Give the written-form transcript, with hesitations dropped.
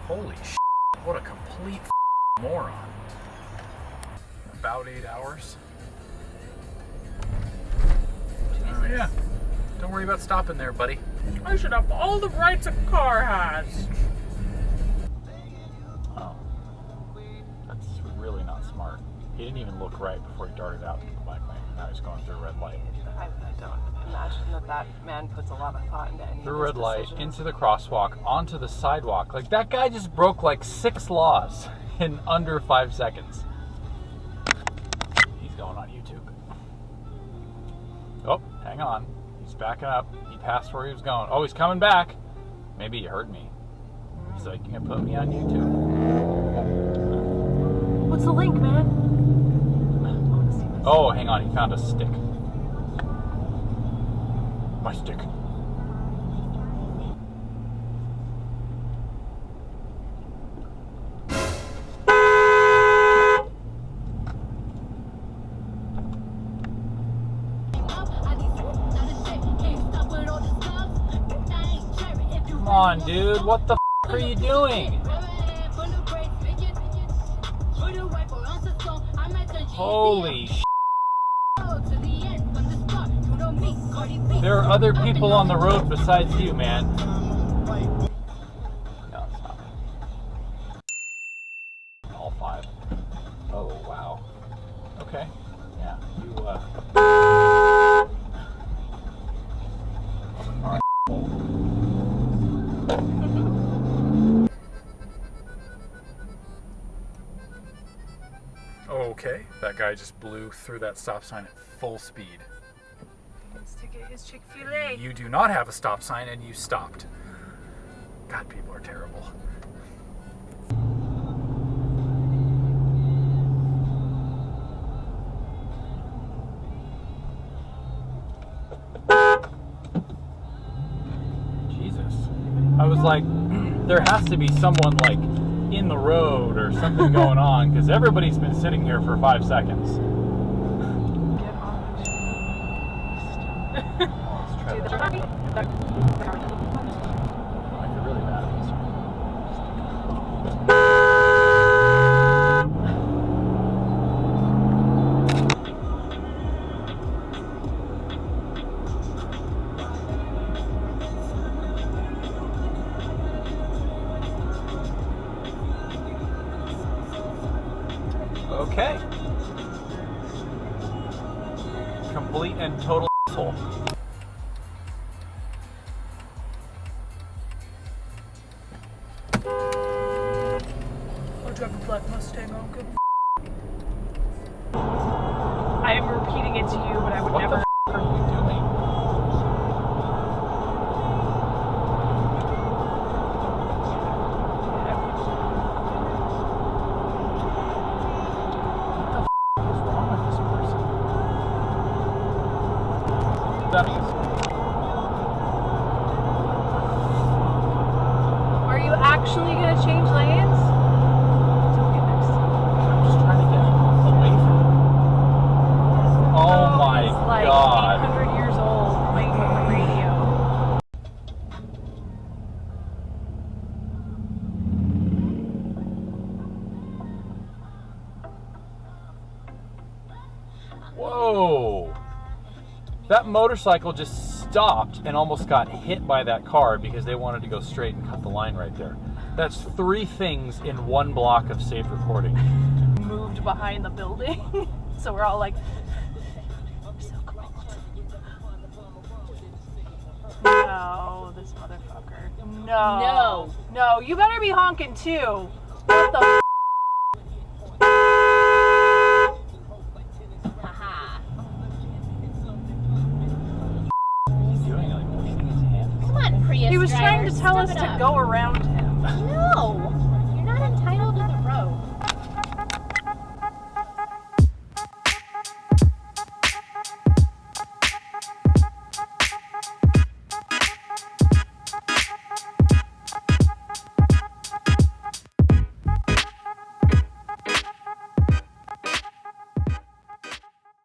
Holy shit, what a complete moron. About 8 hours. Oh yeah. Don't worry about stopping there, buddy. I should have all the rights a car has. Oh. That's really not smart. He didn't even look right before he darted out into the bike lane. Now he's going through a red light. I don't imagine that man puts a lot of thought into any Through of his red light, decisions. into the crosswalk, onto the sidewalk. Like, that guy just broke like 6 laws in under 5 seconds. He's going on YouTube. Oh, hang on. He's backing up. He passed where he was going. Oh, he's coming back. Maybe he heard me. He's like, you can put me on YouTube. What's the link, man? Oh, hang on. He found a stick. My stick. Come on, dude. What the f are you doing? Holy sh**. There are other people on the road besides you, man. No, it's not. All 5. Oh, wow. Okay. Yeah, you, Alright. Okay, that guy just blew through that stop sign at full speed. To get his Chick-fil-A. You do not have a stop sign and you stopped. God, people are terrible. Jesus. I was like, there has to be someone like in the road or something going on, because everybody's been sitting here for 5 seconds. Okay. Complete and total asshole. I drive a black Mustang, I don't give a I am repeating it to you, but I would never. What the are you doing? What is wrong with this person? Dummies. Are you actually gonna change lanes? Don't get next to me. I'm just trying to get away from him. Oh my He's like God. 800 years old playing on the radio. Whoa! That motorcycle just stopped and almost got hit by that car because they wanted to go straight and cut the line right there. That's 3 things in 1 block of safe recording. Moved behind the building. So we're all like, so cold. No, this motherfucker. No. No, you better be honking too. What the Haha. What's he doing? Like pushing his hand? Come on, Prius He was trying driver, to tell us step it to up. go around him. No, you're not entitled to the road.